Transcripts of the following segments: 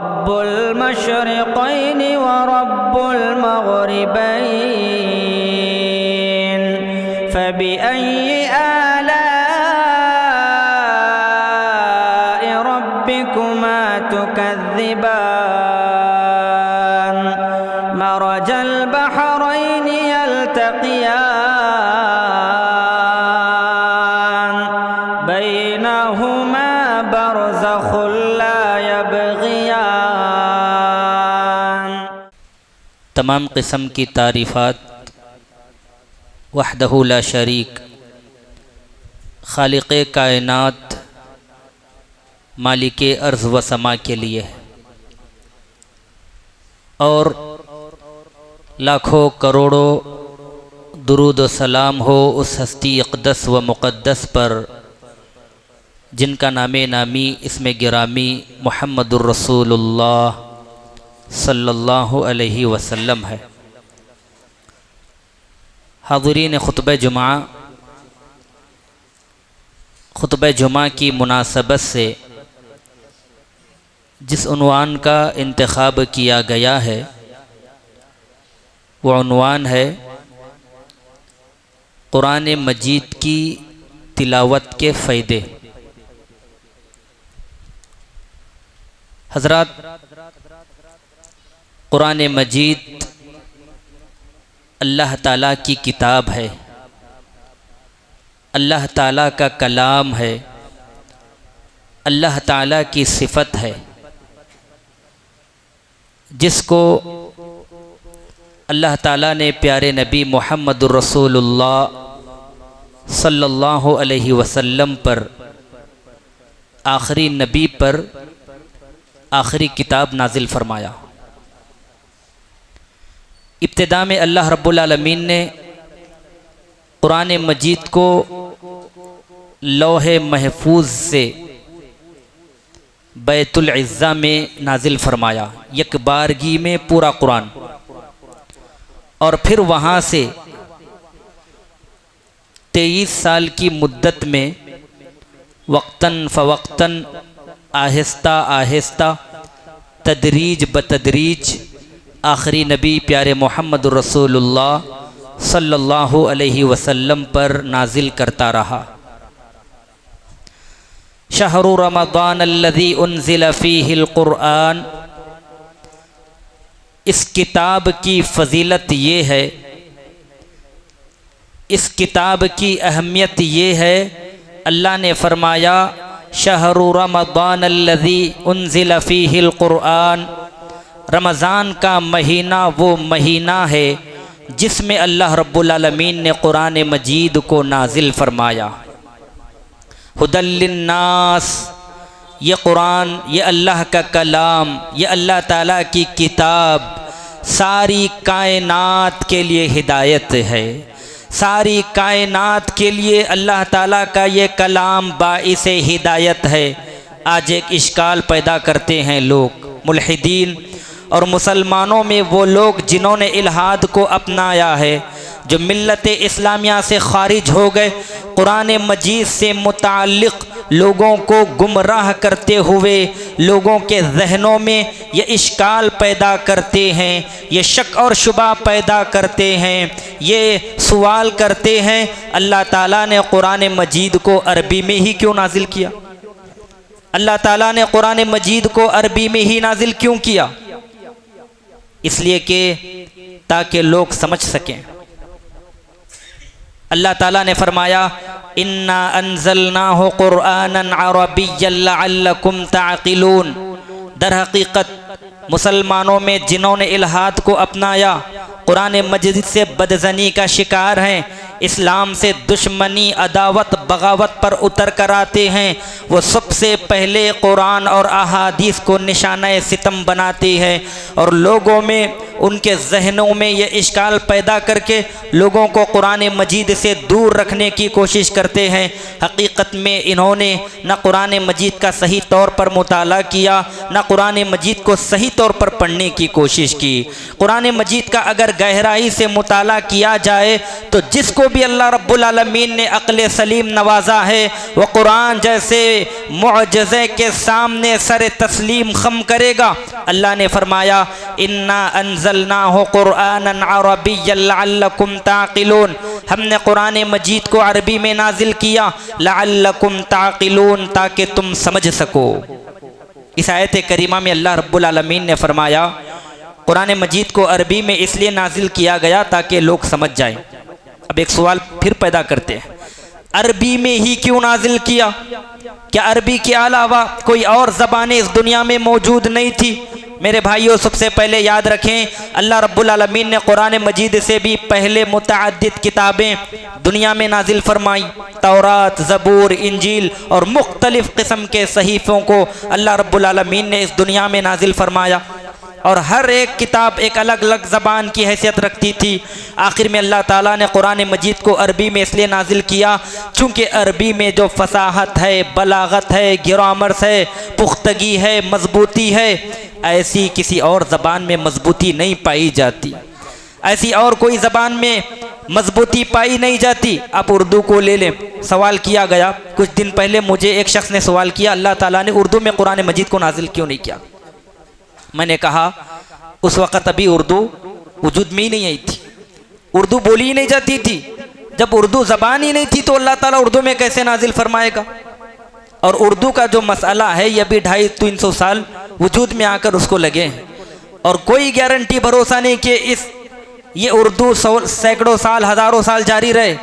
रब्बुल मशरिक़ैनि व रब्बुल मग़रिबैन फ़बिअय्यि आलाइ रब्बिकुमा तुकज़्ज़िबान मरजल बहरैनि यल्तक़ियान बैनहुमा बरज़ख़ुन ला यबग़ियान। तमाम किस्म की तारीफ़ात वहदहु ला शरीक खालिक़े कायनात मालिके अर्ज़ व समा के लिए है, और लाखों करोड़ों दुरूद व सलाम हो उस हस्ती अक़दस व मुक़द्दस पर जिनका नामे नामी इसमें गिरामी मुहम्मदुर रसूलुल्लाह सल्लल्लाहु अलैहि वसल्लम है। हाज़रीन ख़ुतबा जुमा की मुनासबत से जिस उन्वान का इंतखाब किया गया है वो उन्वान है कुरान मजीद की तिलावत के फ़ायदे। हज़रात, कुरान मजीद अल्लाह ताला की किताब है, अल्लाह ताला का कलाम है, अल्लाह ताला की सिफ़त है, जिसको अल्लाह ताला ने प्यारे नबी मुहम्मदुर रसूलुल्लाह सल्लल्लाहु अलैहि वसल्लम पर आखिरी नबी पर आखिरी किताब नाजिल फरमाया। इब्तिदा में अल्लाह रब्बुल आलमीन ने कुरान मजीद को लौहे महफूज से बैतुल इज़्ज़ा में नाजिल फरमाया, एक बारगी में पूरा कुरान, और फिर वहाँ से 23 साल की मुद्दत में वक्तन फ़वक्तन आहिस्ता आहिस्ता तदरीज बतदरीज आखिरी नबी प्यारे मोहम्मद रसूलुल्लाह सल्लल्लाहु अलैहि वसल्लम पर नाजिल करता रहा। शहरु रमज़ान अल्लज़ी उन्ज़िला फ़ीहिल क़ुरआन, इस किताब की फ़जीलत ये है, इस किताब की अहमियत ये है, अल्लाह ने फरमाया शहरु रमज़ान अल्लज़ी उन्ज़िला फ़ीहिल क़ुरआन, रमज़ान का महीना वो महीना है जिसमें अल्लाह रब्बुल आलमीन ने कुरान मजीद को नाजिल फरमाया। हुदल लिन्नास, ये कुरान, ये अल्लाह का कलाम, ये अल्लाह ताला की किताब सारी कायनात के लिए हिदायत है, सारी कायनात के लिए अल्लाह ताला का ये कलाम बाइस हिदायत है। आज एक इश्काल पैदा करते हैं लोग मुल्हिदीन और मुसलमानों में वो लोग जिन्होंने इल्हाद को अपनाया है, जो मिल्लत इस्लामिया से खारिज हो गए, कुरान मजीद से मुताल्लिक़ लोगों को गुमराह करते हुए लोगों के जहनों में ये इश्काल पैदा करते हैं, ये शक और शुबा पैदा करते हैं, ये सवाल करते हैं अल्लाह ताला ने कुरान मजीद को अरबी में ही क्यों नाजिल किया, अल्लाह ताला ने कुरान मजीद को अरबी में ही नाजिल क्यों किया। इसलिए कि ताकि लोग समझ सकें। अल्लाह ताला ने फरमाया इन्ना अंज़लनाहु क़ुरआनन अरबिय्यन लअल्लकुम ताक़िलून, दर हकीकत मुसलमानों में जिन्होंने इल्हाद को अपनाया कुरान मजीद से बदज़नी का शिकार हैं, इस्लाम से दुश्मनी अदावत बगावत पर उतर कर आते हैं, वो सबसे पहले कुरान और अहादीस को निशाना सितम बनाते हैं और लोगों में उनके जहनों में ये इश्काल पैदा करके लोगों को कुरान मजीद से दूर रखने की कोशिश करते हैं। हकीकत में इन्होंने न कुरान मजीद का सही तौर पर मुताला किया, न कुरान मजीद को सही तौर पर पढ़ने की कोशिश की। कुरान मजीद का अगर गहराई से मुताला किया जाए तो जिसको भी अल्लाह रब्बुल आलमीन ने अक्ल सलीम नवाजा है, वह कुरान जैसे मुअज्ज़े के सामने सर तस्लीम खम करेगा। अल्लाह ने फरमाया इन्ना अंज़लनाहु कुरआनन अरबिय्यन लअल्लकुम ताक़िलून, हमने कुरान मजीद को अरबी में नाजिल किया लअल्लकुम ताक़िलून, ताकि तुम समझ सको। इस आयत करीमा में अल्लाह रब्बुल आलमीन ने फरमाया कुरान मजीद को अरबी में इसलिए नाजिल किया गया ताकि लोग समझ जाएं। अब एक सवाल फिर पैदा करते हैं, अरबी में ही क्यों नाजिल किया? क्या अरबी के अलावा कोई और ज़बानें इस दुनिया में मौजूद नहीं थी? मेरे भाइयों, सबसे पहले याद रखें अल्लाह रब्बुल आलमीन ने कुरान मजीद से भी पहले मुतअद्दिद किताबें दुनिया में नाजिल फरमाई। तौरात, ज़बूर, इंजील और मुख्तलिफ़ किस्म के सहीफ़ों को अल्लाह रब्बुल आलमीन ने इस दुनिया में नाजिल फरमाया और हर एक किताब एक अलग अलग ज़बान की हैसियत रखती थी। आखिर में अल्लाह ताला ने कुरान मजीद को अरबी में इसलिए नाजिल किया चूँकि अरबी में जो फसाहत है, बलागत है, ग्रामर्स है, पुख्तगी है, मजबूती है, ऐसी किसी और ज़बान में मजबूती नहीं पाई जाती, ऐसी और कोई ज़बान में मजबूती पाई नहीं जाती। आप उर्दू को ले लें, सवाल किया गया कुछ दिन पहले, मुझे एक शख्स ने सवाल किया अल्लाह ताला ने उर्दू में कुरान मजीद को नाजिल क्यों नहीं किया? मैंने कहा उस वक़्त अभी उर्दू वजूद में ही नहीं आई थी, उर्दू बोली ही नहीं जाती थी। जब उर्दू ज़बान ही नहीं थी तो अल्लाह ताला उर्दू में कैसे नाजिल फरमाएगा? और उर्दू का जो मसला है ये अभी 250-300 साल वजूद में आकर उसको लगे हैं और कोई गारंटी भरोसा नहीं कि ये उर्दू सैकड़ों साल, हज़ारों साल जारी रहे।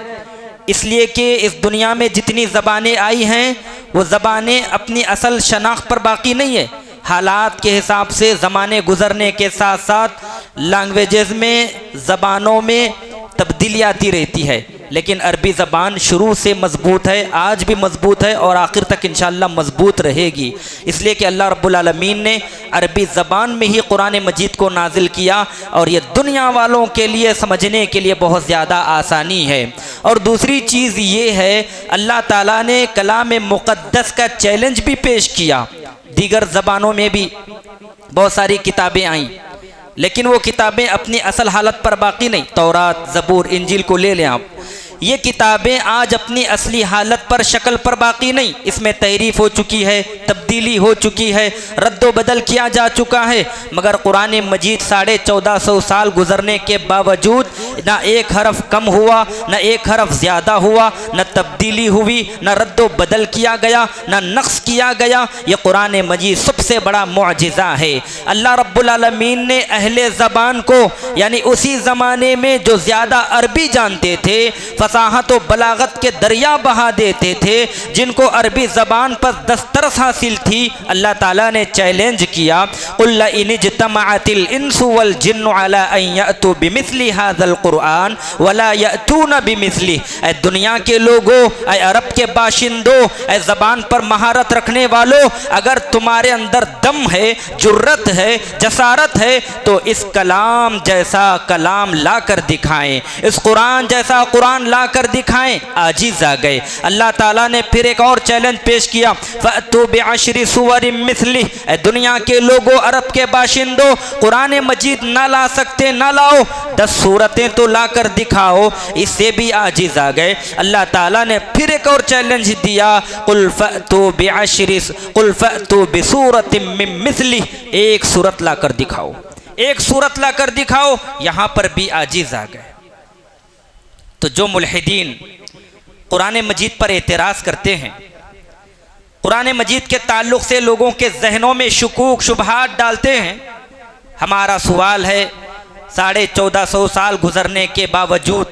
इसलिए कि इस दुनिया में जितनी ज़बानें आई हैं वो ज़बानें अपनी असल शनाख्त पर बाकी नहीं है। हालात के हिसाब से ज़माने गुज़रने के साथ साथ लैंग्वेजेस में, ज़बानों में तब्दीली आती रहती है, लेकिन अरबी ज़बान शुरू से मजबूत है, आज भी मजबूत है और आखिर तक इंशाअल्लाह मजबूत रहेगी। इसलिए कि अल्लाह रब्बुल आलमीन ने अरबी ज़बान में ही कुरान मजीद को नाजिल किया और ये दुनिया वालों के लिए समझने के लिए बहुत ज़्यादा आसानी है। और दूसरी चीज़ ये है अल्लाह ताला ने कलाम मुक़द्दस का चैलेंज भी पेश किया। दीगर ज़बानों में भी बहुत सारी किताबें आईं, लेकिन वो किताबें अपनी असल हालत पर बाकी नहीं। तौरात, ज़बूर, इंजील को ले लें आप, ये किताबें आज अपनी असली हालत पर, शक्ल पर बाकी नहीं। इसमें तहरीफ हो चुकी है, तब्दीली हो चुकी है, रद्द बदल किया जा चुका है। मगर कुरान मजीद 1450 साल गुजरने के बावजूद ना एक हरफ कम हुआ, ना एक हरफ ज़्यादा हुआ, न तब्दीली हुई, न रद्द बदल किया गया, न नक्स किया गया। ये कुरान मजीद सबसे बड़ा मुअजिज़ा है। अल्लाह रब्बुल आलमीन ने अहले ज़बान को, यानी उसी ज़माने में जो ज़्यादा अरबी जानते थे, फसाहत व बलागत के दरिया बहा देते थे, जिनको अरबी ज़बान पर दस्तरस हासिल थी, अल्लाह ताला ने चैलेंज किया कुल इन इज्तमअतिल इंसु वल जिन्नु अला अन यअतू बिमिस्लि हाज़ल कुरआन वला यअतूना बिमिस्लि। ऐ दुनिया के लोगों, ऐ अरब के बाशिंदों, ऐ ज़बान पर महारत रखने वालों, अगर तुम्हारे अंदर दम है, जुर्रत है, जसारत है, तो इस कलाम जैसा कलाम ला कर दिखाएं, इस कुरान जैसा कुरान ला कर दिखाएं। आजिज़ आ गए। अल्लाह ताला ने फिर एक और चैलेंज पेश किया फ़अतू बिअशरि सुवरिम मिस्लिह। ऐ दुनिया के लोगों, अरब के बाशिंदों, कुरान मजीद ना ला सकते, ना लाओ, 10 सूरतें तो ला कर दिखाओ। इससे भी आजिज़ आ गए। अल्लाह ताला ने फिर एक और चैलेंज दिया कुल फ़अतू बिसूरतिम मिन मिस्लिह। एक सूरत ला कर दिखाओ, एक सूरत ला कर दिखाओ। यहाँ पर भी आजिज़ आ गए। तो जो मुल्हिदीन कुरान मजीद पर एतराज़ करते हैं, कुरान मजीद के ताल्लुक़ से लोगों के जहनों में शुकूक शुबहात डालते हैं, हमारा सवाल है 1450 साल गुजरने के बावजूद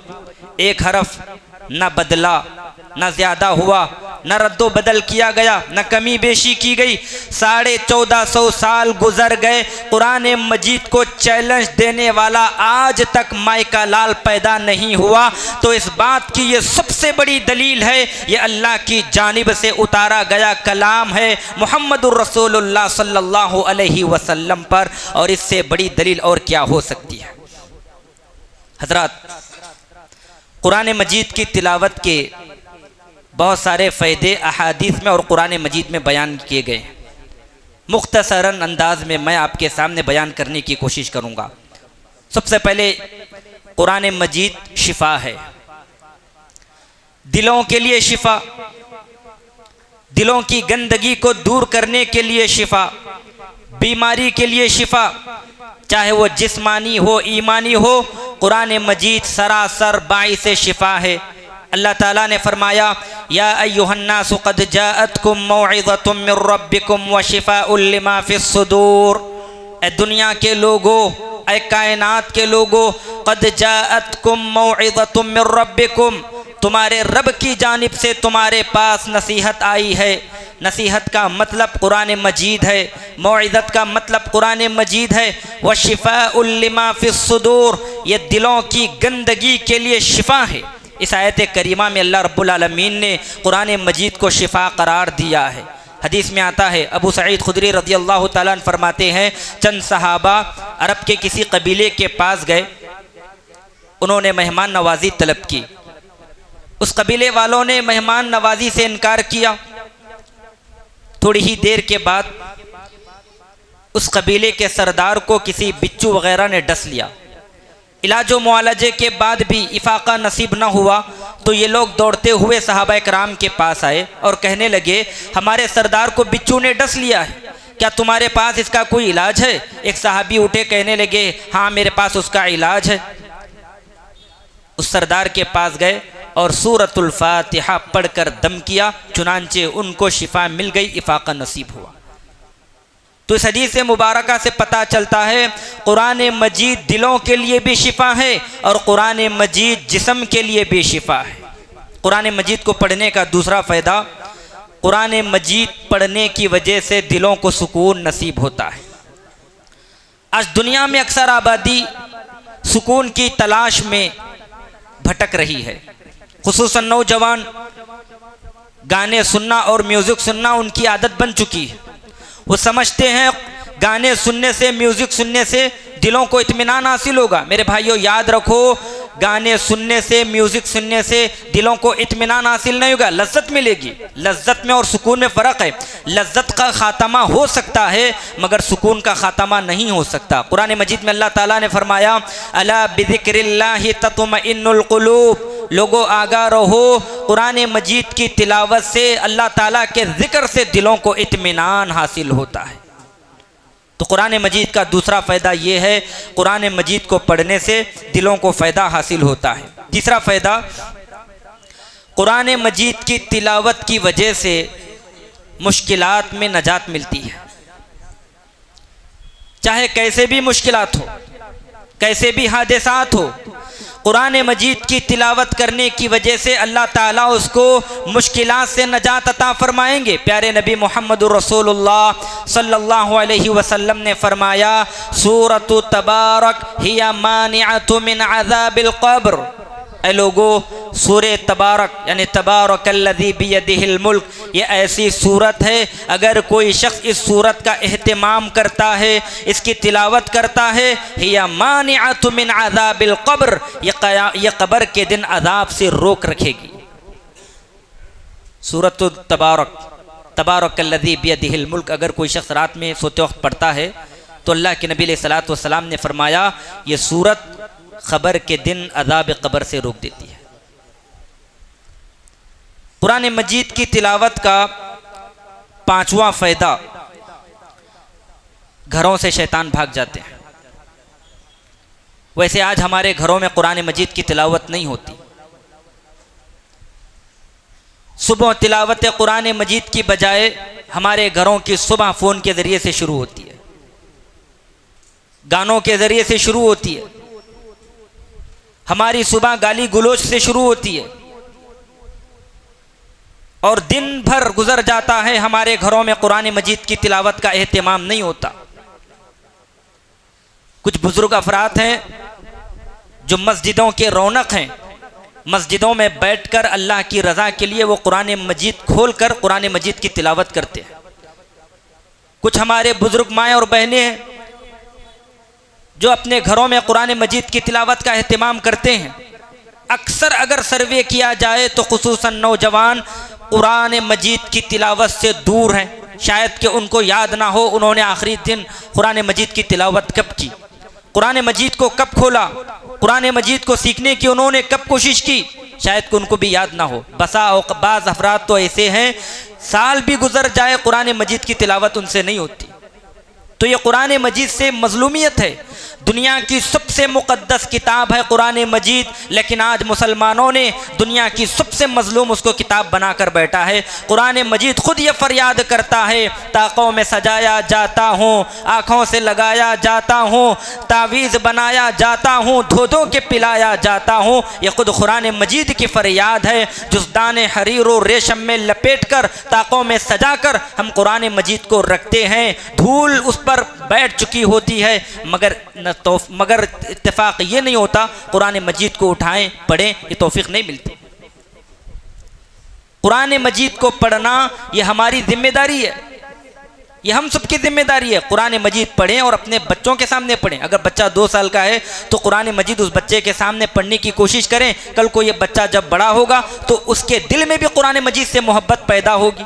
एक हरफ न बदला, न ज़्यादा हुआ, न रद्दो बदल किया गया, न कमी बेशी की गई। 1450 साल गुजर गए, कुरान मजीद को चैलेंज देने वाला आज तक माइका लाल पैदा नहीं हुआ। तो इस बात की ये सबसे बड़ी दलील है, ये अल्लाह की जानिब से उतारा गया कलाम है मुहम्मदुर रसूलुल्लाह सल्लल्लाहु अलैहि वसल्लम पर। और इससे बड़ी दलील और क्या हो सकती है? हज़रात, कुरान मजीद की तिलावत के बहुत सारे फ़ायदे अहादीस में और कुरान मजीद में बयान किए गए। मुख्तसरन अंदाज में मैं आपके सामने बयान करने की कोशिश करूँगा। सबसे पहले कुरान मजीद शिफा है, दिलों के लिए शिफा, दिलों की गंदगी को दूर करने के लिए शिफा, बीमारी के लिए शिफा, चाहे वो जिस्मानी हो ईमानी हो, कुरान मजीद सरासर बाइस शिफा है। अल्लाह ताला ने फरमाया, या अय्युहन्नासु क़द जाअतकुम मौइज़तुम मिर रब्बिकुम व शिफ़ाउल लिमा फ़िस सुदूर। ए दुनिया के लोगों, ए कायनात के लोगों, क़द जाअतकुम मौइज़तुम मिर रब्बिकुम, तुम्हारे रब की जानिब से तुम्हारे पास नसीहत आई है। नसीहत का मतलब कुरान मजीद है, मौइज़त का मतलब कुरान मजीद है। व शिफ़ाउल लिमा फ़िस सुदूर, ये दिलों की गंदगी के लिए शिफा है। इस आयत करीमा में अल्लाह रब्बुल आलमीन ने कुरान मजीद को शिफा करार दिया है। हदीस में आता है, अबू सईद खुदरी रज़ी अल्लाह ताला अन्हु फरमाते हैं, चंद सहाबा अरब के किसी कबीले के पास गए, उन्होंने मेहमान नवाजी तलब की। उस कबीले वालों ने मेहमान नवाजी से इनकार किया। थोड़ी ही देर के बाद उस कबीले के सरदार को किसी बिच्छू वगैरह ने डस लिया। इलाज व मुआलजे के बाद भी इफाका नसीब न हुआ तो ये लोग दौड़ते हुए सहाबा कराम के पास आए और कहने लगे, हमारे सरदार को बिच्छू ने डस लिया है, क्या तुम्हारे पास इसका कोई इलाज है? एक सहाबी उठे, कहने लगे, हाँ मेरे पास उसका इलाज है। उस सरदार के पास गए और सूरतुल फातिहा पढ़कर दम किया, चुनांचे उनको शिफा मिल गई, इफाका नसीब हुआ। तो इस हदीस से मुबारका से पता चलता है कुरान मजीद दिलों के लिए भी शिफा है और कुरान मजीद जिस्म के लिए भी शिफा है। कुरान मजीद को पढ़ने का दूसरा फ़ायदा, कुरान मजीद पढ़ने की वजह से दिलों को सुकून नसीब होता है। आज दुनिया में अक्सर आबादी सुकून की तलाश में भटक रही है, खुसूसन नौजवान। गाने सुनना और म्यूज़िक सुनना उनकी आदत बन चुकी है। वो समझते हैं गाने सुनने से, म्यूज़िक सुनने से दिलों को इत्मीनान हासिल होगा। मेरे भाइयों याद रखो, गाने सुनने से, म्यूज़िक सुनने से दिलों को इत्मीनान हासिल नहीं होगा, लज्जत मिलेगी। लज्जत में और सुकून में फ़र्क है। लज्जत का ख़ात्मा हो सकता है मगर सुकून का ख़ात्मा नहीं हो सकता। कुरान मजीद में अल्लाह ताला ने फरमाया, अला बिज़िक्रिल्लाहि तत्मइन्नुल क़ुलूब, लोगों आगाह रहो, कुरान मजीद की तिलावत से, अल्लाह ताला के ज़िक्र से दिलों को इत्मीनान हासिल होता है। तो कुरान मजीद का दूसरा फ़ायदा ये है, कुरान मजीद को पढ़ने से दिलों को फ़ायदा हासिल होता है। तीसरा फ़ायदा, कुरान मजीद की तिलावत की वजह से मुश्किलात में नजात मिलती है। चाहे कैसे भी मुश्किलात हो, कैसे भी हादसात हो, कुरान मजीद की तिलावत करने की वजह से अल्लाह ताला उसको मुश्किलात से नजात अता फरमाएंगे। प्यारे नबी मोहम्मदुर रसूलुल्लाह सल्लल्लाहु अलैहि वसल्लम ने फरमाया, सूरतु तबारक हिया मानिअतु मिन अज़ाबिल क़ब्र। ऐ लोगों, सूरे तबारक यानी तबारकल्लज़ी बियदिहिल मुल्क, ये ऐसी सूरत है, अगर कोई शख्स इस सूरत का एहतिमाम करता है, इसकी तिलावत करता है, हिया मानिअतु मिन अज़ाबिल क़ब्र, ये कब्र के दिन अज़ाब से रोक रखेगी। सूरत तबारक, तबारकल्लज़ी बियदिहिल मुल्क, अगर कोई शख्स रात में सोते वक्त पढ़ता है तो अल्लाह के नबी अलैहिस्सलातु वस्सलाम ने फरमाया, ये सूरत ख़बर के दिन अज़ाब क़ब्र से रोक देती है। कुरान मजीद की तिलावत का पांचवा फ़ायदा, घरों से शैतान भाग जाते हैं। वैसे आज हमारे घरों में कुरान मजीद की तिलावत नहीं होती। सुबह तिलावत कुरान मजीद की बजाय हमारे घरों की सुबह फ़ोन के ज़रिए से शुरू होती है, गानों के ज़रिए से शुरू होती है, हमारी सुबह गाली गुलोच से शुरू होती है और दिन भर गुजर जाता है, हमारे घरों में कुरान मजीद की तिलावत का एहतिमाम नहीं होता। कुछ बुजुर्ग अफराद हैं जो मस्जिदों के रौनक हैं, मस्जिदों में बैठकर अल्लाह की रज़ा के लिए वो कुरान मजीद खोलकर कुरान मजीद की तिलावत करते हैं। कुछ हमारे बुजुर्ग माएँ और बहनें हैं जो अपने घरों में कुरान मजीद की तिलावत का एहतिमाम करते हैं। अक्सर अगर सर्वे किया जाए तो खुसूसन नौजवान कुरान मजीद की तिलावत से दूर हैं। शायद कि उनको याद ना हो उन्होंने आखिरी दिन कुरान मजीद की तिलावत कब की, कुरान मजीद को कब खोला, कुरान मजीद को सीखने की उन्होंने कब कोशिश की। शायद कि उनको भी याद ना हो। बाज़ अफराद तो ऐसे हैं साल भी गुजर जाए कुरान मजीद की तिलावत उनसे नहीं होती। तो ये कुरान मजीद से मजलूमियत है। दुनिया की सबसे मुक़द्दस किताब है कुरान मजीद, लेकिन आज मुसलमानों ने दुनिया की सबसे मजलूम उसको किताब बनाकर बैठा है। कुरान मजीद खुद ये फरियाद करता है, ताक़ों में सजाया जाता हूँ, आँखों से लगाया जाता हूँ, तावीज़ बनाया जाता हूँ, धो धो के पिलाया जाता हूँ। ये खुद कुरान मजीद की फरियाद है। जुज़दान हरीर और रेशम में लपेट कर ताक़ों में सजा कर हम कुरान मजीद को रखते हैं। धूल उस पर बैठ चुकी होती है, मगर इत्तेफाक ये नहीं होता कुरान मजीद को उठाएं पढ़ें, ये तौफीक नहीं मिलती। कुरान मजीद को पढ़ना ये हमारी जिम्मेदारी है, ये हम सबकी जिम्मेदारी है। कुरान मजीद पढ़ें और अपने बच्चों के सामने पढ़ें। अगर बच्चा 2 साल का है तो कुरान मजीद उस बच्चे के सामने पढ़ने की कोशिश करें। कल को ये बच्चा जब बड़ा होगा तो उसके दिल में भी कुरान मजीद से मोहब्बत पैदा होगी।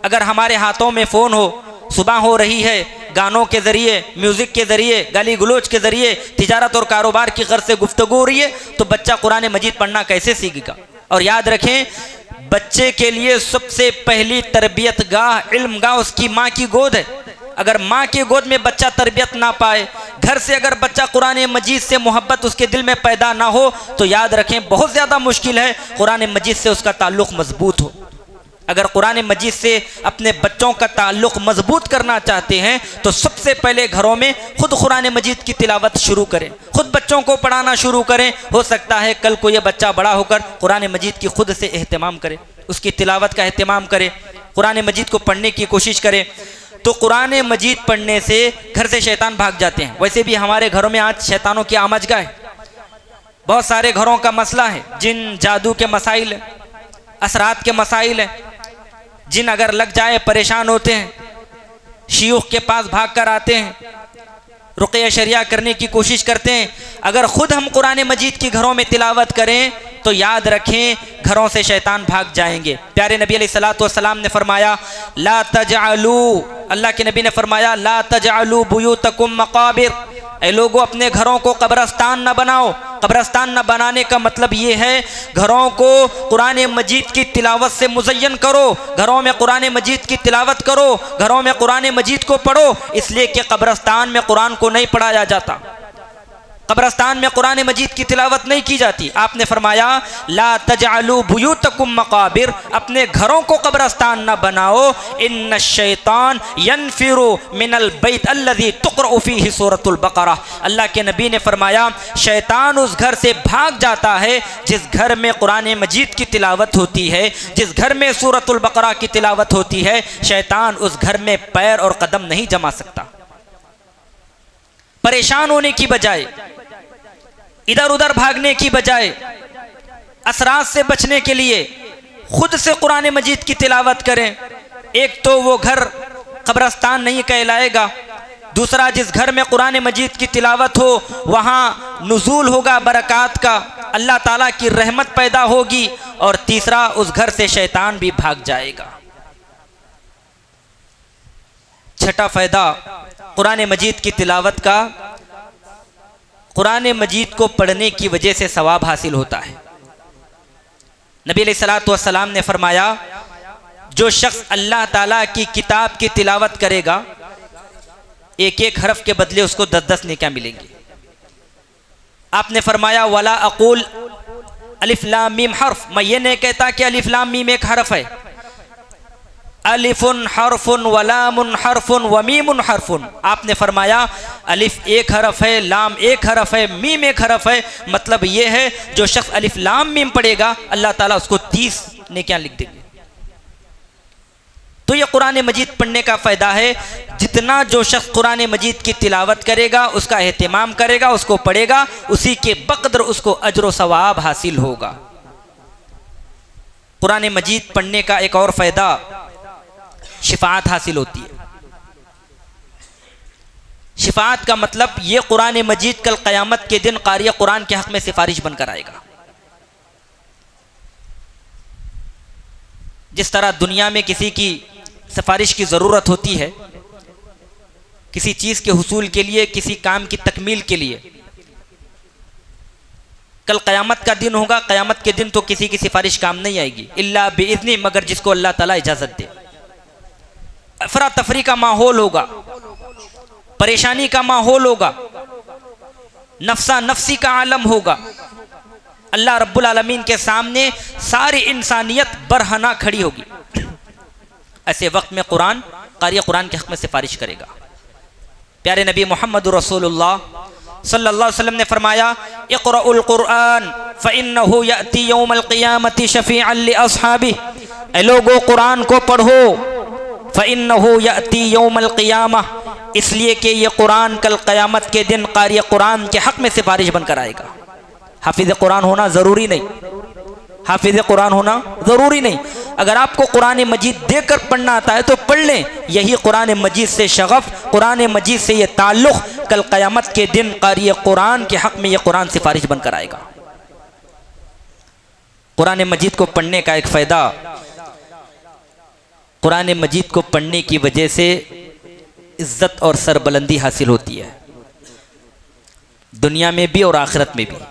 अगर हमारे हाथों में फ़ोन हो, सुबह हो रही है, गानों के ज़रिए, म्यूज़िक के ज़रिए, गाली गलोच के ज़रिए तिजारत और कारोबार की गर्ज से गुफ्तगू हो रही है, तो बच्चा कुरान मजीद पढ़ना कैसे सीखेगा। और याद रखें, बच्चे के लिए सबसे पहली तरबियत गाह, इल्म गाह उसकी माँ की गोद है। अगर माँ की गोद में बच्चा तरबियत ना पाए, घर से अगर बच्चा कुरान मजीद से मोहब्बत उसके दिल में पैदा ना हो, तो याद रखें बहुत ज़्यादा मुश्किल है कुरान मजीद से उसका ताल्लुक़ मजबूत हो। अगर कुरान मजीद से अपने बच्चों का ताल्लुक़ मजबूत करना चाहते हैं तो सबसे पहले घरों में खुद कुरान मजीद की तिलावत शुरू करें, खुद बच्चों को पढ़ाना शुरू करें। हो सकता है कल को ये बच्चा बड़ा होकर कुरान मजीद की खुद से एहतमाम करे, उसकी तिलावत का एहतमाम करे, कुरान मजीद को पढ़ने की कोशिश करे। तो कुरान मजीद पढ़ने से घर से शैतान भाग जाते हैं। वैसे भी हमारे घरों में आज शैतानों की आमजगा है, बहुत सारे घरों का मसला है, जिन जादू के मसाइल है, असरात के मसाइल हैं। जिन अगर लग जाए परेशान होते हैं, शियूख के पास भाग कर आते हैं, रुक़या शरिया करने की कोशिश करते हैं। अगर ख़ुद हम कुरान मजीद की घरों में तिलावत करें तो याद रखें घरों से शैतान भाग जाएंगे। प्यारे नबी अलैहिस्सलातु वस्सलाम ने फरमाया ला तजअलू, अल्लाह के नबी ने फरमाया ला तजअलू बुयूतकुम मक़ाबिर, ऐ लोगों अपने घरों को कब्रस्तान न बनाओ। कब्रस्तान न बनाने का मतलब ये है घरों को कुरान मजीद की तिलावत से मुज़य्यन करो, घरों में कुरान मजीद की तिलावत करो, घरों में कुरान मजीद को पढ़ो। इसलिए कि कब्रस्तान में कुरान को नहीं पढ़ाया जाता, कब्रस्तान में कुरान मजीद की तिलावत नहीं की जाती। आपने फरमाया ला तजअलू बुयूतकुम मक़ाबिर, अपने घरों को कब्रस्तान न बनाओ। इन्न शैतान यनफिरु मिनल बैत अल्लज़ी तुक़रअ फ़ीही सूरतुल बक़रा, अल्लाह के नबी ने फरमाया शैतान उस घर से भाग जाता है जिस घर में कुरान मजीद की तिलावत होती है, जिस घर में सूरतुल बक़रा की तिलावत होती है। शैतान उस घर में पैर और कदम नहीं जमा सकता। परेशान होने की बजाय, इधर उधर भागने की बजाय, असरात से बचने के लिए खुद से कुरान मजीद की तिलावत करें। एक तो वो घर कब्रस्तान नहीं कहलाएगा, दूसरा जिस घर में कुरान मजीद की तिलावत हो वहाँ नुज़ूल होगा बरक़ात का, अल्लाह ताला की रहमत पैदा होगी, और तीसरा उस घर से शैतान भी भाग जाएगा। छठा फ़ायदा कुरान मजीद की तिलावत का, कुरान मजीद को पढ़ने की वजह से सवाब हासिल होता है। नबी अलैहिस्सलातु वस्सलाम ने फरमाया जो शख्स अल्लाह ताला की किताब की तिलावत करेगा, एक एक हरफ के बदले उसको 10-10 नेकियां मिलेंगी। आपने फरमाया वला अक़ूल अलिफ लाम मीम हर्फ, मैं ये नहीं कहता कि अलिफ लाम मीम एक हरफ है। अलिफुन हरफुन वलामुन हरफुन वमीमुन हरफुन, आपने फरमाया अलिफ एक हरफ है, लाम एक हरफ है, मीम एक हरफ है। मतलब ये है जो शख्स अलिफ लाम मीम पढ़ेगा अल्लाह ताला उसको 30 नेकियां लिख देंगे। तो ये कुरान मजीद पढ़ने का फ़ायदा है। जितना जो शख्स कुरान मजीद की तिलावत करेगा, उसका एहतिमाम करेगा, उसको पढ़ेगा, उसी के बक़द्र उसको अज्र व सवाब हासिल होगा। कुरान मजीद पढ़ने का एक और फ़ायदा, शिफाअत हासिल होती है। शिफाअत का मतलब ये कुरान मजीद कल क़यामत के दिन क़ारी कुरान के हक़ में सिफारिश बनकर आएगा। जिस तरह दुनिया में किसी की सिफारिश की ज़रूरत होती है, किसी चीज़ के हुसूल के लिए, किसी काम की तकमील के लिए, कल क़यामत का दिन होगा, क़यामत के दिन तो किसी की सिफारिश काम नहीं आएगी, इल्ला बिइज़्नी, मगर जिसको अल्लाह ताला इजाज़त दे। अफरा तफरी का माहौल होगा, परेशानी का माहौल होगा, नफ्सा नफ्सी का आलम होगा। अल्लाह रब्बुल आलमीन के सामने सारी इंसानियत बरहना खड़ी होगी। ऐसे वक्त में कुरान कारी कुरान के हक़ में सिफारिश करेगा। प्यारे नबी मोहम्मद रसूलुल्लाह सल्लल्लाहु अलैहि वसल्लम ने फरमाया, इक़राउल कुरान फ़इन्नहु यअती यौमल क़ियामति शफ़ीअन लि अस्हाबिही, ऐ लोगो कुरान को पढ़ो, फ़इन्नहु यअती यौमल क़ियामह, इसलिए कि ये कुरान कल क़यामत के दिन कारी कुरान के हक़ में सिफारिश बनकर आएगा। हाफिज़ कुरान होना ज़रूरी नहीं, हाफिज़ कुरान होना ज़रूरी नहीं। अगर आपको कुरान मजीद देखकर पढ़ना आता है तो पढ़ लें, यही कुरान मजीद से शगफ़, कुरान मजीद से ये ताल्लुक़, कल क़यामत के दिन कारी कुरान के हक़ में ये कुरान सिफारिश बनकर आएगा। कुरान मजीद को पढ़ने का एक फ़ायदा, कुरान मजीद को पढ़ने की वजह से इज़्ज़त और सरबलंदी हासिल होती है, दुनिया में भी और आखिरत में भी।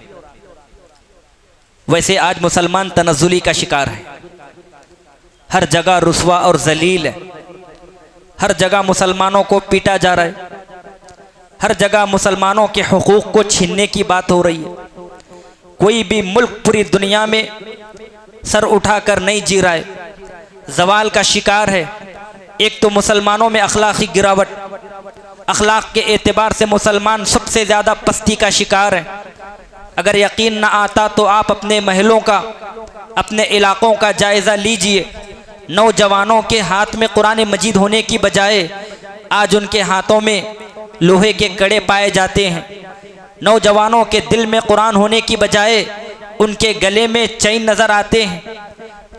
वैसे आज मुसलमान तनज़्ज़ुली का शिकार है, हर जगह रुस्वा और जलील है, हर जगह मुसलमानों को पीटा जा रहा है, हर जगह मुसलमानों के हुकूक को छीनने की बात हो रही है। कोई भी मुल्क पूरी दुनिया में सर उठाकर नहीं जी रहा है, ज़वाल का शिकार है। एक तो मुसलमानों में अखलाकी गिरावट, अखलाक के एतबार से मुसलमान सबसे ज़्यादा पस्ती का शिकार है। अगर यकीन ना आता तो आप अपने महलों का, अपने इलाक़ों का जायज़ा लीजिए। नौजवानों के हाथ में कुरान मजीद होने की बजाय आज उनके हाथों में लोहे के कड़े पाए जाते हैं। नौजवानों के दिल में कुरान होने की बजाय उनके गले में चैन नज़र आते हैं।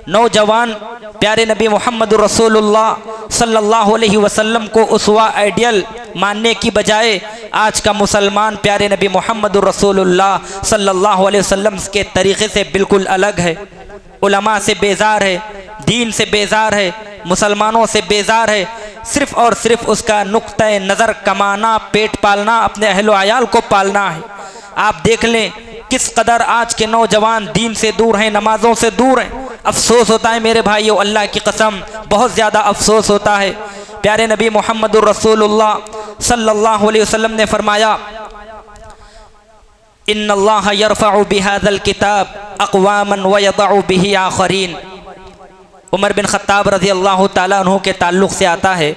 नौजवान प्यारे नबी मोहम्मद रसूलुल्लाह सल्लल्लाहु अलैहि वसल्लम को उसवा आइडियल मानने की बजाय आज का मुसलमान प्यारे नबी मोहम्मद रसूलुल्लाह सल्लल्लाहु अलैहि वसल्लम के तरीक़े से बिल्कुल अलग है। उलमा से बेजार है, दीन से बेजार है, मुसलमानों से बेजार है। सिर्फ़ और सिर्फ उसका नुक्ते नज़र कमाना, पेट पालना, अपने अहलो आयाल को पालना है। आप देख लें किस कदर आज के नौजवान दीन से दूर हैं, नमाज़ों से दूर हैं। अफसोस होता है मेरे भाइयों, अल्लाह की कसम बहुत ज़्यादा अफसोस होता है। प्यारे नबी मोहम्मद रसूलुल्लाह सल्लल्लाहु अलैहि वसल्लम ने फरमाया, इन्नल्लाह यरफ़अु बिहाज़ल किताब अक़वामन व यदअु बिही आख़रीन। उमर बिन ख़त्ताब रज़ी अल्लाह ताला अन्हु के ताल्लुक़ से आता है,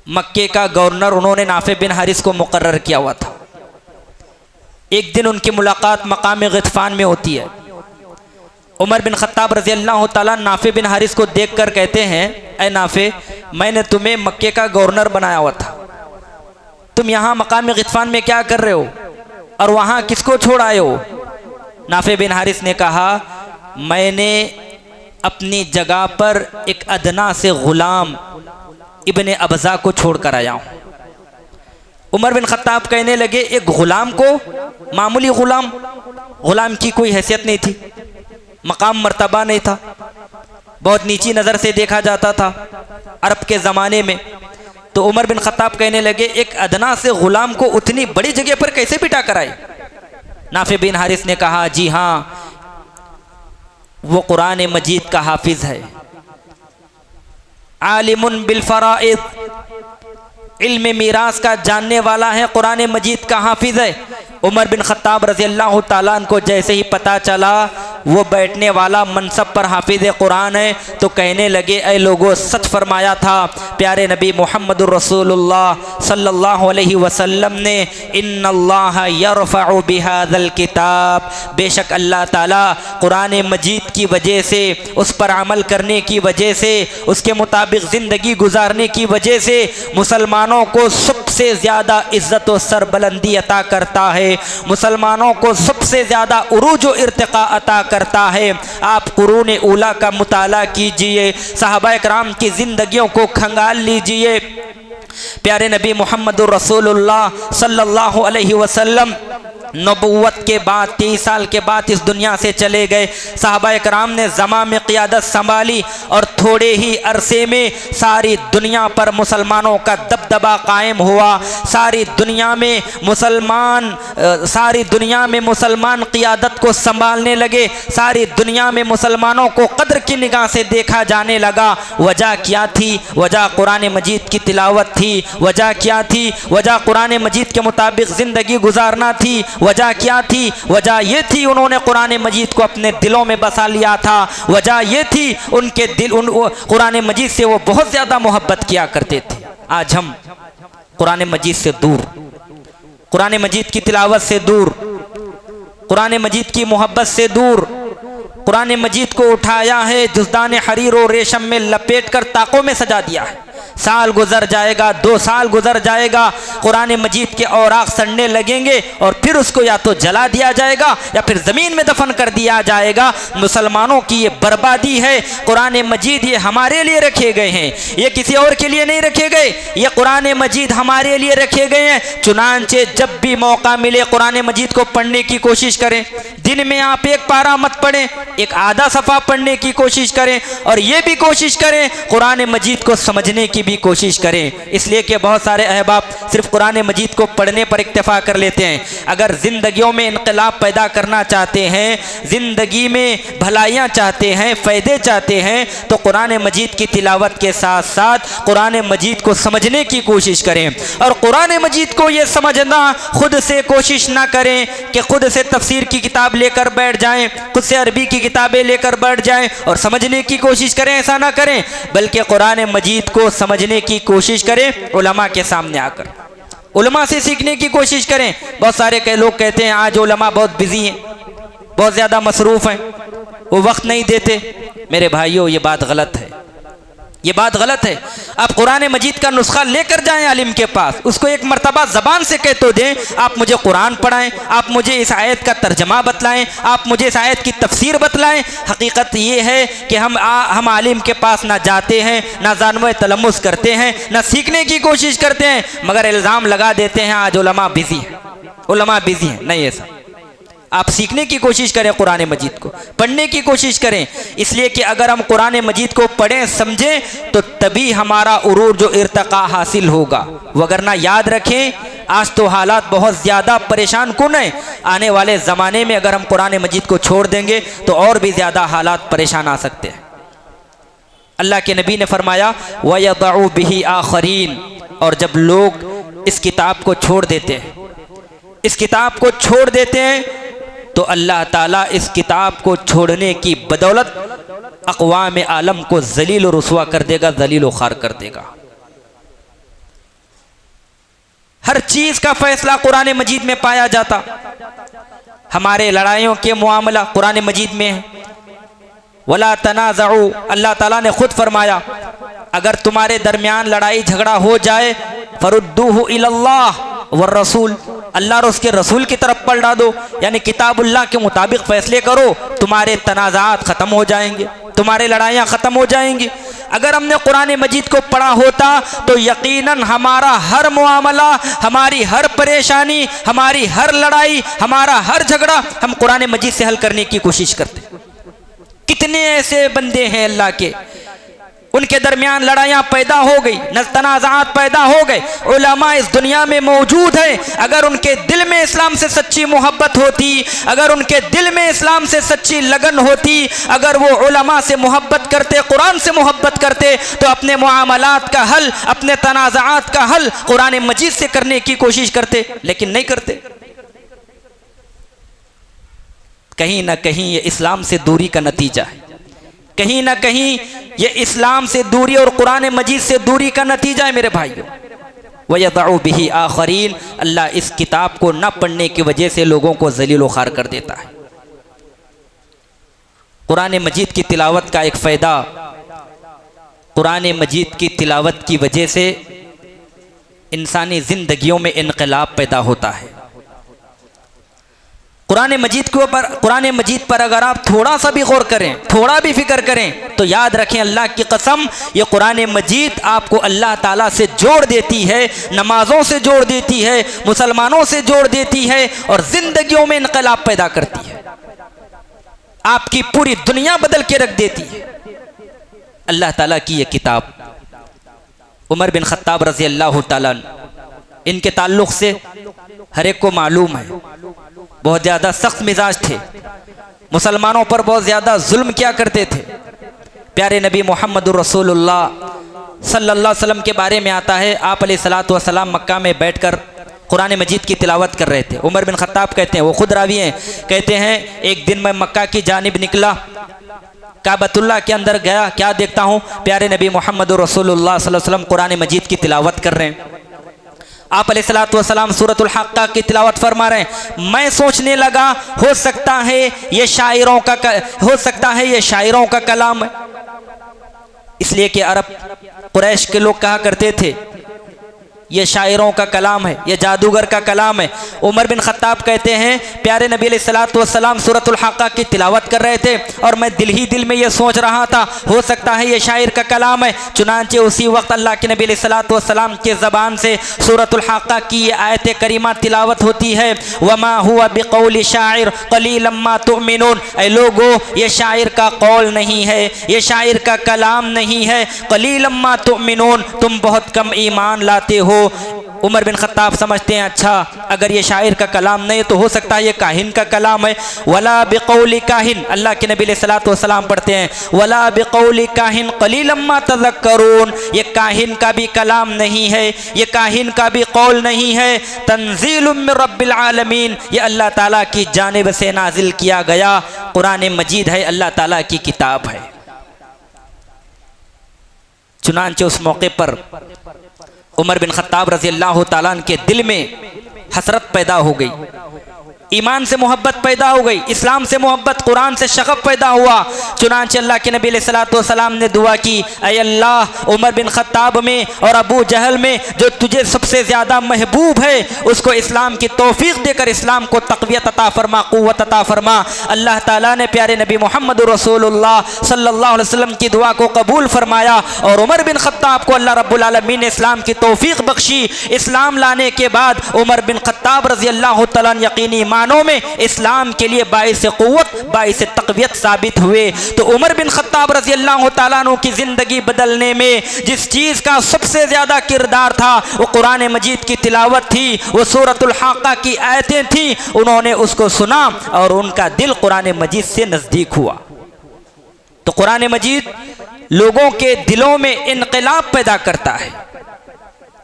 मक्के का गवर्नर उन्होंने नाफ़े बिन हारिस को मुक़र्रर किया हुआ था। एक दिन उनकी मुलाकात मकाम ग़ितफ़ान में होती है। उमर बिन ख़त्ताब रज़ी अल्लाह ताला नाफ़े बिन हारिस को देख कर कहते हैं, ऐ नाफ़े, मैंने तुम्हें मक्के का गवर्नर बनाया हुआ था, तुम यहाँ मकाम ग़ितफ़ान में क्या कर रहे हो और वहाँ किसको छोड़ आए हो? नाफ़े बिन हारिस ने कहा, मैंने अपनी जगह पर एक अदना से ग़ुलाम इब्ने अबज़ा को छोड़ कर आया हूँ। उमर बिन ख़त्ताब कहने लगे, एक ग़ुलाम को, मामूली ग़ुलाम, ग़ुलाम की कोई हैसियत नहीं थी, मकाम मर्तबा नहीं था, बहुत नीची नज़र से देखा जाता था अरब के ज़माने में। तो उमर बिन ख़त्ताब कहने लगे, एक अदना से ग़ुलाम को उतनी बड़ी जगह पर कैसे बिठा कर आए? नाफ़े बिन हारिस ने कहा, जी हाँ, वो कुरान मजीद का हाफिज़ है, आलिमुन बिल फ़राइज़, इल्म मीरास का जानने वाला है, कुरान मजीद का हाफिज़ है। उमर बिन ख़त्ताब रज़ी अल्लाह ताला अन्हु को जैसे ही पता चला वो बैठने वाला मनसब पर हाफिज़ कुरान है तो कहने लगे, ऐ लोगों, सच फरमाया था प्यारे नबी मोहम्मद रसूलुल्लाह सल्लल्लाहु अलैहि वसल्लम ने, इन्नल्लाह यरफ़अु बिहाज़ल किताब, बेशक अल्लाह ताला कुरान मजीद की वजह से, उस पर अमल करने की वजह से, उसके मुताबिक ज़िंदगी गुजारने की वजह से मुसलमानों को सबसे ज़्यादा इज़्ज़त व सरबलंदी अता करता है, मुसलमानों को सबसे ज़्यादा उरूज व इर्तिक़ा अता करता है। आप कुरून ऊला का मुताला कीजिए, सहाबा इकराम की ज़िंदगियों को खंगाल लीजिए। प्यारे नबी मोहम्मद रसूलुल्लाह सल्लल्लाहु अलैहि वसल्लम नबुव्वत के बाद 23 साल के बाद इस दुनिया से चले गए। सहाबा इकराम ने ज़मा में क़ियादत संभाली और थोड़े ही अरसे में सारी दुनिया पर मुसलमानों का दबदबा कायम हुआ। सारी दुनिया में मुसलमान क़ियादत को संभालने लगे। सारी दुनिया में मुसलमानों को कद्र की निगाह से देखा जाने लगा। वजह क्या थी? वजह कुरान मजीद की तिलावत थी। वजह क्या थी? वजह कुरान मजीद के मुताबिक ज़िंदगी गुजारना थी। वजह क्या थी? वजह ये थी उन्होंने कुरान मजीद को अपने दिलों में बसा लिया था। वजह ये थी उनके दिल कुरान मजीद से वो बहुत ज़्यादा मोहब्बत किया करते थे। आज हम कुरान मजीद से दूर, कुरान मजीद की तिलावत से दूर, कुरान मजीद की मोहब्बत से दूर, कुरान मजीद को उठाया है जुज़दान हरीर और रेशम में लपेट कर ताकों में सजा दिया है। साल गुजर जाएगा, 2 साल गुजर जाएगा, कुरान मजीद के औराक सड़ने लगेंगे और फिर उसको या तो जला दिया जाएगा या फिर ज़मीन में दफन कर दिया जाएगा। मुसलमानों की ये बर्बादी है। कुरान मजीद ये हमारे लिए रखे गए हैं, ये किसी और के लिए नहीं रखे गए। ये कुरान मजीद हमारे लिए रखे गए हैं। चुनांचे जब भी मौका मिले कुरान मजीद को पढ़ने की कोशिश करें। दिन में आप 1 पारा मत पढ़ें, एक आधा सफ़ा पढ़ने की कोशिश करें और ये भी कोशिश करें कुरान मजीद को समझने की भी कोशिश करें। इसलिए कि बहुत सारे अहबाब सिर्फ कुरान मजीद को पढ़ने पर इक्तफा कर लेते हैं। अगर ज़िंदगियों में इनकलाब पैदा करना चाहते हैं, ज़िंदगी में भलाइयाँ चाहते हैं, फ़ायदे चाहते हैं, तो कुरान मजीद की तिलावत के साथ साथ कुरान मजीद को समझने की कोशिश करें। और कुरान मजीद को ये समझना खुद से कोशिश ना करें कि खुद से तफसीर की किताब लेकर बैठ जाएं, खुद से अरबी की किताबें लेकर बैठ जाएं और समझने की कोशिश करें। ऐसा ना करें, बल्कि कुरान मजीद को समझने की कोशिश करें उलमा के सामने आकर, उलमा से सीखने की कोशिश करें। बहुत सारे लोग कहते हैं आज उलमा बहुत बिजी हैं, बहुत ज़्यादा मसरूफ़ हैं, वो वक्त नहीं देते। मेरे भाइयों, ये बात गलत है, ये बात गलत है। आप कुरान मजीद का नुस्खा लेकर जाएं आलिम के पास, उसको एक मरतबा ज़बान से कह तो दें, आप मुझे कुरान पढ़ाएं, आप मुझे इस आयत का तर्जमा बतलाएं, आप मुझे इस आयत की तफसीर बतलाएं। हकीकत ये है कि हम आलिम के पास ना जाते हैं, ना जानवे तलम्मुस करते हैं, ना सीखने की कोशिश करते हैं, मगर इल्ज़ाम लगा देते हैं आज उलमा बिजी हैं, उलमा बिजी हैं। नहीं, ऐसा आप सीखने की कोशिश करें, कुरान मजीद को पढ़ने की कोशिश करें। इसलिए कि अगर हम कुरान मजीद को पढ़ें, समझें, तो तभी हमारा उरूज जो इर्तका हासिल होगा। वगरना याद रखें, आज तो हालात बहुत ज़्यादा परेशान कुन हैं। आने वाले ज़माने में अगर हम कुरान मजीद को छोड़ देंगे तो और भी ज़्यादा हालात परेशान आ सकते हैं। अल्लाह के नबी ने फरमाया वयदउ बिही आखरीन, और जब लोग इस किताब को छोड़ देते हैं, इस किताब को छोड़ देते हैं, तो अल्लाह ताला इस किताब को छोड़ने की बदौलत अक़वाम आलम को ज़लील और रुसवा कर देगा, ज़लील और ख़ार कर देगा। हर चीज़ का फ़ैसला कुरान मजीद में पाया जाता। हमारे लड़ाइयों के मामला कुरान मजीद में है। वला तनाज़उ, अल्लाह ताला ने खुद फरमाया अगर तुम्हारे दरमियान लड़ाई झगड़ा हो जाए फरुद्दूहु इलल्लाह व रसूल, अल्लाह और उसके रसूल की तरफ पलटा दो, यानी किताबुल्लाह के मुताबिक फ़ैसले करो, तुम्हारे तनाज़ात ख़त्म हो जाएंगे, तुम्हारे लड़ाइयाँ ख़त्म हो जाएंगी। अगर हमने कुरान मजीद को पढ़ा होता तो यकीनन हमारा हर मामला, हमारी हर परेशानी, हमारी हर लड़ाई, हमारा हर झगड़ा हम कुरान मजीद से हल करने की कोशिश करते। कितने ऐसे बंदे हैं अल्लाह के, उनके दरमियान लड़ाइयाँ पैदा हो गई, तनाज़ात पैदा हो गए, उलमा इस दुनिया में मौजूद है। अगर उनके दिल में इस्लाम से सच्ची मोहब्बत होती, अगर उनके दिल में इस्लाम से सच्ची लगन होती, अगर वो उलमा से मोहब्बत करते, कुरान से मोहब्बत करते, तो अपने मुआमलात का हल, अपने तनाज़ात का हल कुरान मजीद से करने की कोशिश करते, लेकिन नहीं करते। कहीं ना कहीं ये इस्लाम से दूरी का नतीजा है, कहीं ना कहीं ये इस्लाम से दूरी और कुरान मजीद से दूरी का नतीजा है मेरे भाइयों। वयदउ बिही आखरीन, अल्लाह इस किताब को न पढ़ने की वजह से लोगों को ज़लील व ख़ार कर देता है। कुरान मजीद की तिलावत का एक फ़ायदा, कुरान मजीद की तिलावत की वजह से इंसानी ज़िंदगियों में इनकलाब पैदा होता है। कुरान मजीद पर अगर आप थोड़ा सा भी गौर करें, थोड़ा भी फिक्र करें, तो याद रखें अल्लाह की कसम, ये कुरान मजीद आपको अल्लाह ताला से जोड़ देती है, नमाज़ों से जोड़ देती है, मुसलमानों से जोड़ देती है और ज़िंदगियों में इनकलाब पैदा करती है, आपकी पूरी दुनिया बदल के रख देती है। अल्लाह ताला की ये किताब। उमर बिन खत्ताब रज़ी अल्लाह ताला इनके ताल्लुक़ से हर एक को मालूम है, बहुत ज़्यादा सख्त मिजाज थे, मुसलमानों पर बहुत ज़्यादा जुल्म किया करते थे। प्यारे नबी मोहम्मद रसूलुल्लाह सल्लल्लाहु अलैहि वसल्लम के बारे में आता है, आप अलैहिस्सलातु वस्सलाम मक्का में बैठकर कुरान मजीद की तिलावत कर रहे थे। उमर बिन खत्ताब कहते हैं, वो खुद रावी हैं, कहते हैं एक दिन मैं मक्का की जानिब निकला, काबतुल्लाह के अंदर गया, क्या देखता हूँ प्यारे नबी मोहम्मद रसूलुल्लाह सल्लल्लाहु अलैहि वसल्लम कुरान मजीद की तिलावत कर रहे हैं। आप अलैहिस्सलातु वस्सलाम सूरतुल हक़्क़ा की तिलावत फरमा रहे हैं। मैं सोचने लगा हो सकता है ये शायरों का कलाम है, इसलिए कि अरब कुरैश के लोग कहा करते थे ये शायरों का कलाम है, ये जादूगर का कलाम है। उमर बिन खत्ताब कहते हैं प्यारे नबी अलैहिस्सलातु वस्सलाम सूरतुल हक़्क़ा की तिलावत कर रहे थे और मैं दिल ही दिल में ये सोच रहा था हो सकता है ये शायर का कलाम है। चुनांचे उसी वक्त अल्लाह के नबी अलैहिस्सलातु वस्सलाम के ज़बान से सूरतुल हक़्क़ा की ये आयत करीमा तिलावत होती है, वमा हुआ बिक़ौलि शायर क़लीलन मा तुमिनून। ऐ लोगो, ये शायर का कौल नहीं है, ये शायर का कलाम नहीं है, क़लीलन मा तुमिनून, तुम बहुत कम ईमान लाते हो। उमर बिन खत्ताब समझते हैं अच्छा अगर ये शायर का कलाम नहीं तो हो सकता है ये काहिन का कलाम है। वला बिक़ौलि काहिन, अल्लाह के नबी अलैहिस्सलातु वस्सलाम पढ़ते हैं वला बिक़ौलि काहिन क़लीलन मा तज़क्करून, ये काहिन का भी कलाम नहीं है, ये काहिन का भी कौल नहीं है। तंज़ीलुम मिन रब्बिल आलमीन, ये अल्लाह ताला की जानिब से नाजिल किया गया कुरान मजीद है, अल्लाह ताला की किताब है। चुनांचे उस मौके पर उमर बिन खत्ताब रज़ी अल्लाह ताला के दिल में हसरत पैदा हो गई, ईमान से मोहब्बत पैदा हो गई, इस्लाम से मोहब्बत, कुरान से शगफ पैदा हुआ। चुनांचे अल्लाह के नबी अलैहिस्सलातु वस्सलाम ने दुआ की, ऐ अल्लाह उमर बिन खत्ताब में और अबू जहल में जो तुझे सबसे ज़्यादा महबूब है उसको इस्लाम की तौफीक देकर इस्लाम को तक़वियत अता फरमा, क़ुव्वत अता फरमा। अल्लाह ताला ने प्यारे नबी मोहम्मद रसूलुल्लाह सल्लल्लाहु अलैहि वसल्लम की दुआ को कबूल फरमाया और उमर बिन खत्ताब को अल्लाह रब्बुल आलमीन ने इस्लाम की तौफीक बख्शी। इस्लाम लाने के बाद उमर बिन खत्ताब रज़ी अल्लाह तआला यकीनी मानों में इस्लाम के लिए बाइस क़ुव्वत, बाइस तक़वियत साबित हुए। तो उमर बिन खत्ताब रज़ी अल्लाह तआला अन्हु की ज़िंदगी बदलने में जिस चीज़ का सबसे ज़्यादा किरदार था वो कुरान मजीद की तिलावत थी, वो सूरतुल हक़्क़ा की आयतें थी। उन्होंने उसको सुना और उनका दिल कुरान मजीद से नज़दीक हुआ। तो कुरान मजीद लोगों के दिलों में इनक़िलाब पैदा करता है।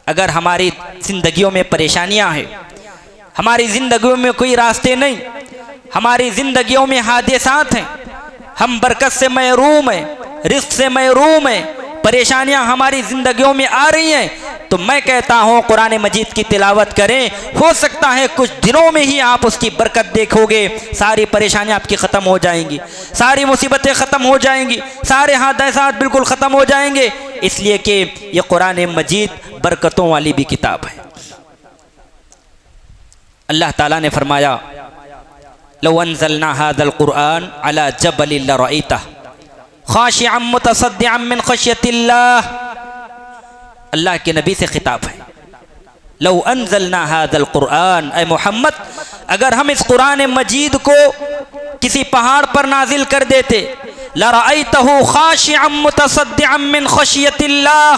अगर हमारी ज़िंदगियों में परेशानियाँ हैं, हमारी ज़िंदगियों में कोई रास्ते नहीं, हमारी ज़िंदगियों में हादसात हैं, हम बरकत से महरूम हैं, रिज़्क़ से महरूम हैं, परेशानियां हमारी ज़िंदगियों में आ रही हैं, तो मैं कहता हूँ कुरान मजीद की तिलावत करें। हो सकता है कुछ दिनों में ही आप उसकी बरकत देखोगे, सारी परेशानियां आपकी ख़त्म हो जाएंगी, सारी मुसीबतें ख़त्म हो जाएंगी, सारे हादसात बिल्कुल ख़त्म हो जाएंगे, इसलिए कि ये कुरान मजीद बरकतों वाली भी किताब है। अल्लाह ताला ने फरमाया लौ अंज़लना हाज़ल क़ुरआन अला जबलिन लरअयतहु ख़ाशिअन मुतसद्दिअन मिन ख़श्यतिल्लाह। अल्लाह के नबी से खिताब है, लौ अंज़लना हाज़ल क़ुरआन, ऐ मोहम्मद अगर हम इस कुरान मजीद को किसी पहाड़ पर नाजिल कर देते, लरअयतहु ख़ाशिअन मुतसद्दिअन मिन ख़श्यतिल्लाह,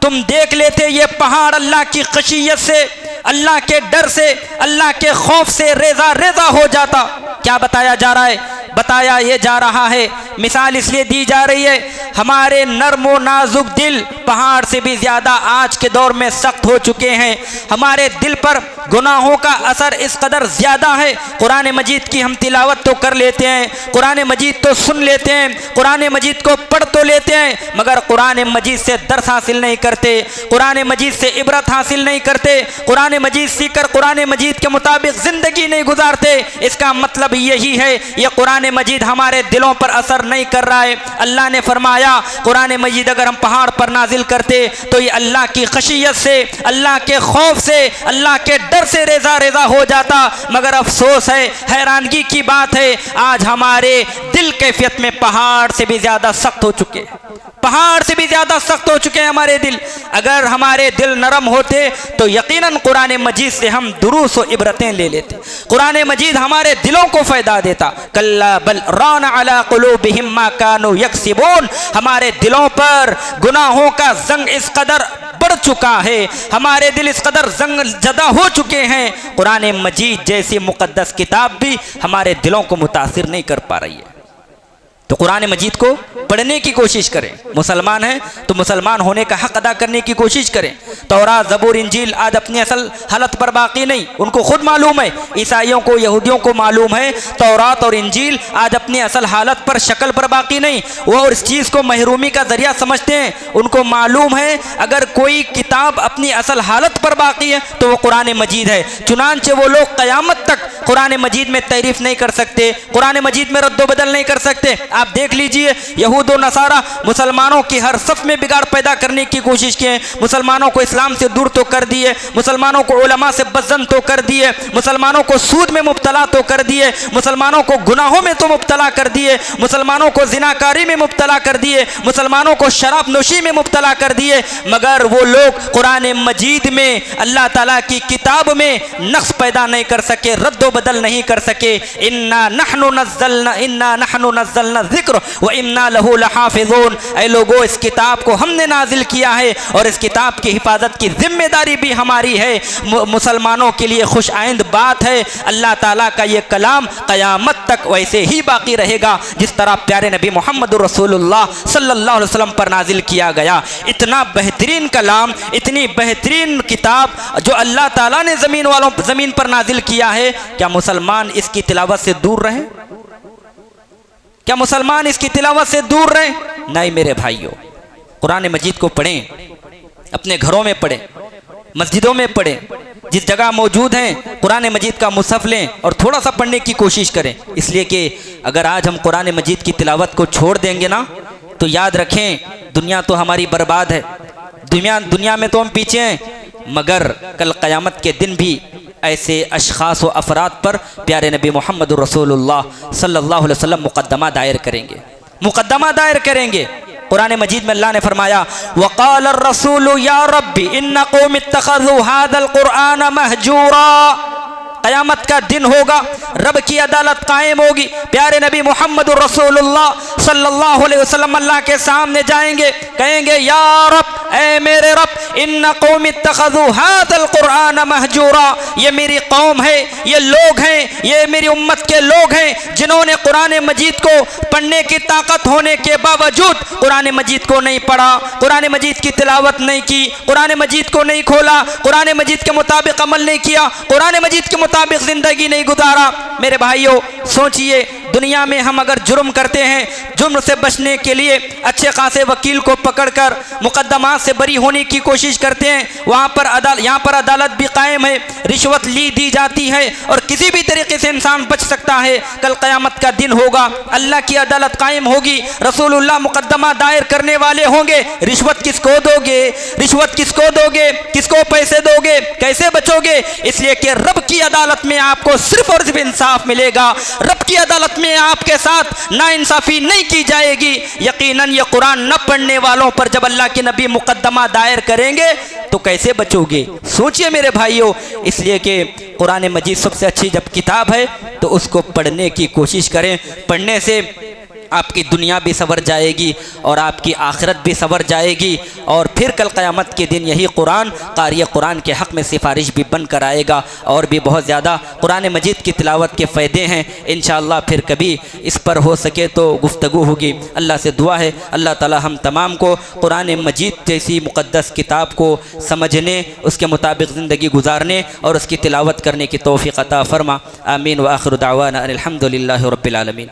तुम देख लेते ये पहाड़ अल्लाह की खशियत से, अल्लाह के डर से, अल्लाह के खौफ से रेजा रेजा हो जाता। क्या बताया जा रहा है? बताया ये जा रहा है, मिसाल इसलिए दी जा रही है, हमारे नर्म व नाजुक दिल पहाड़ से भी ज़्यादा आज के दौर में सख्त हो चुके हैं। हमारे दिल पर गुनाहों का असर इस कदर ज़्यादा है, कुरान मजीद की हम तिलावत तो कर लेते हैं, कुरान मजीद तो सुन लेते हैं, कुरान मजीद को पढ़ तो लेते हैं, मगर कुरान मजीद से दर्स हासिल नहीं करते, कुरान मजीद से इबरत हासिल नहीं करते, कुरान मजीद सीख कर कुरान मजीद के मुताबिक ज़िंदगी नहीं गुजारते। इसका मतलब यही है ये कुरान कुरान मजीद हमारे दिलों पर असर नहीं कर रहा है। अल्लाह ने फरमाया कुरान मजीद अगर हम पहाड़ पर नाजिल करते तो ये अल्लाह की खशियत से, अल्लाह के खौफ से, अल्लाह के डर से रेजा रेजा हो जाता। मगर अफसोस है, हैरानगी की बात है, आज हमारे दिल कैफियत में पहाड़ से भी ज़्यादा सख्त हो चुके हैं, पहाड़ से भी ज़्यादा सख्त हो चुके हैं हमारे दिल। अगर हमारे दिल नरम होते तो यकीनन कुरान मजीद से हम दुरूस व इबरतें ले लेते। कुरान मजीद हमारे दिलों को फ़ायदा देता। कल्ला बल रान अला कुलूबिहिम मा कानू यक्सिबून, हमारे दिलों पर गुनाहों का जंग इस कदर बढ़ चुका है, हमारे दिल इस कदर जंग जदा हो चुके हैं, कुरान मजीद जैसी मुक़द्दस किताब भी हमारे दिलों को मुतासिर नहीं कर पा रही है। तो कुरान मजीद को पढ़ने की कोशिश करें। मुसलमान हैं तो मुसलमान होने का हक़ अदा करने की कोशिश करें। तौरात, ज़बूर, इंजील आज अपनी असल हालत पर बाकी नहीं, उनको खुद मालूम है, ईसाइयों को, यहूदियों को मालूम है तौरात और इंजील आज अपनी असल हालत पर, शक्ल पर बाकी नहीं। वो इस चीज़ को महरूमी का ज़रिया समझते हैं। उनको मालूम है अगर कोई किताब अपनी असल हालत पर बाकी है तो वो कुरान मजीद है। चुनांचे वो लोग क़यामत तक कुरान मजीद में तारीफ़ नहीं कर सकते, कुरान मजीद में रद्द बदल नहीं कर सकते। आप देख लीजिए, यहूद व नसारा मुसलमानों की हर सफ में बिगाड़ पैदा करने की कोशिश किए, मुसलमानों को इस्लाम से दूर तो कर दिए, मुसलमानों को उलमा से बज़न तो कर दिए, मुसलमानों को सूद में मुब्तला तो कर दिए, मुसलमानों को गुनाहों में तो मुब्तला कर दिए, मुसलमानों को जिनाकारी में मुब्तला कर दिए, मुसलमानों को शराब नोशी में मुब्तला कर दिए। मगर वो लोग कुरान मजीद में, अल्लाह ताला की किताब में नक्स पैदा नहीं कर सके, रद्द बदल नहीं कर सके। इन्ना नहनु नज़्ज़लना ज़िक्र व इन्ना लहू लहाफ़िज़ून, ऐ लोगो इस किताब को हमने नाजिल किया है और इस किताब की हिफाजत की जिम्मेदारी भी हमारी है। मुसलमानों के लिए खुश आइंद बात है, अल्लाह ताला का ये कलाम क़यामत तक वैसे ही बाकी रहेगा जिस तरह प्यारे नबी मोहम्मद रसूलुल्लाह सल्लल्लाहु अलैहि वसल्लम पर नाजिल किया गया। इतना बेहतरीन कलाम, इतनी बेहतरीन किताब जो अल्लाह ताला ने ज़मीन पर नाजिल किया है, क्या मुसलमान इसकी तिलावत से दूर रहें? क्या मुसलमान इसकी तिलावत से दूर रहें? नहीं मेरे भाइयों, कुरान मजीद को पढ़ें, अपने घरों में पढ़ें, मस्जिदों में पढ़ें, जिस जगह मौजूद हैं कुरान मजीद का मुसहफ लें और थोड़ा सा पढ़ने की कोशिश करें। इसलिए कि अगर आज हम कुरान मजीद की तिलावत को छोड़ देंगे ना तो याद रखें दुनिया तो हमारी बर्बाद है, दुनिया में तो हम पीछे हैं, मगर कल क़यामत के दिन भी ऐसे अशख़ास व अफराद पर प्यारे नबी मोहम्मद रसूलुल्लाह सल्लल्लाहु अलैहि वसल्लम मुक़द्दमा दायर करेंगे, मुक़द्दमा दायर करेंगे। कुरान मजीद में अल्लाह ने फरमाया वक़ाल अर्रसूलु या रब्बी इन्ना कौमी इत्तख़ज़ू हाज़ल क़ुरआन महजूरा, क़यामत का दिन होगा, रब की अदालत कायम होगी। प्यारे नबी मोहम्मद रसूलुल्लाह सल्लल्लाहु अलैहि वसल्लम अल्लाह के सामने जाएंगे, कहेंगे या रब, ऐ मेरे रब, इन्ना कौमी इत्तख़ज़ू हाज़ल क़ुरआन महजूरा, ये मेरी कौम है, ये लोग हैं, ये मेरी उम्मत के लोग हैं जिन्होंने कुरान मजीद को पढ़ने की ताकत होने के बावजूद कुरान मजीद को नहीं पढ़ा, कुरान मजीद की तिलावत नहीं की, कुरान मजीद को नहीं खोला, कुरान मजीद के मुताबिक अमल नहीं किया, कुरान मजीद के मुताबिक ज़िंदगी नहीं गुजारा। मेरे भाइयों सोचिए, दुनिया में हम अगर जुर्म करते हैं, जुर्म से बचने के लिए अच्छे खासे वकील को पकड़कर मुकदमात से बरी होने की कोशिश करते हैं, यहाँ पर अदालत भी कायम है, रिश्वत दी जाती है और किसी भी तरीके से इंसान बच सकता है। कल क़यामत का दिन होगा, अल्लाह की अदालत कायम होगी, रसूलुल्लाह मुकदमा दायर करने वाले होंगे, रिश्वत किसको दोगे, रिश्वत किसको दोगे, किसको पैसे दोगे, कैसे बचोगे? इसलिए कि रब की अदालत में आपको सिर्फ और सिर्फ इंसाफ मिलेगा, रब की अदालत में आपके साथ नाइंसाफ़ी नहीं की जाएगी। यकीनन ये कुरान न पढ़ने वालों पर जब अल्लाह के नबी मुकदमा दायर करेंगे तो कैसे बचोगे? सोचिए मेरे भाइयों। इसलिए कि कुरान मजीद सबसे अच्छी जब किताब है तो उसको पढ़ने की कोशिश करें। पढ़ने से आपकी दुनिया भी सवर जाएगी और आपकी आखिरत भी सवर जाएगी और फिर कल क़यामत के दिन यही कुरान क़ारी कुरान के हक़ में सिफारिश भी बन कर आएगा और भी बहुत ज़्यादा कुरान मजीद की तिलावत के फ़ायदे हैं। इंशाअल्लाह फिर कभी इस पर हो सके तो गुफ्तगू होगी। अल्लाह से दुआ है अल्लाह ताला हम तमाम को कुरान मजीद जैसी मुक़द्दस किताब को समझने, उसके मुताबिक ज़िंदगी गुजारने और उसकी तिलावत करने की तौफ़ीक़ अता फ़रमा। आमीन व आखिर दावाना अनिल हम्दुलिल्लाहि रब्बिल आलमीन।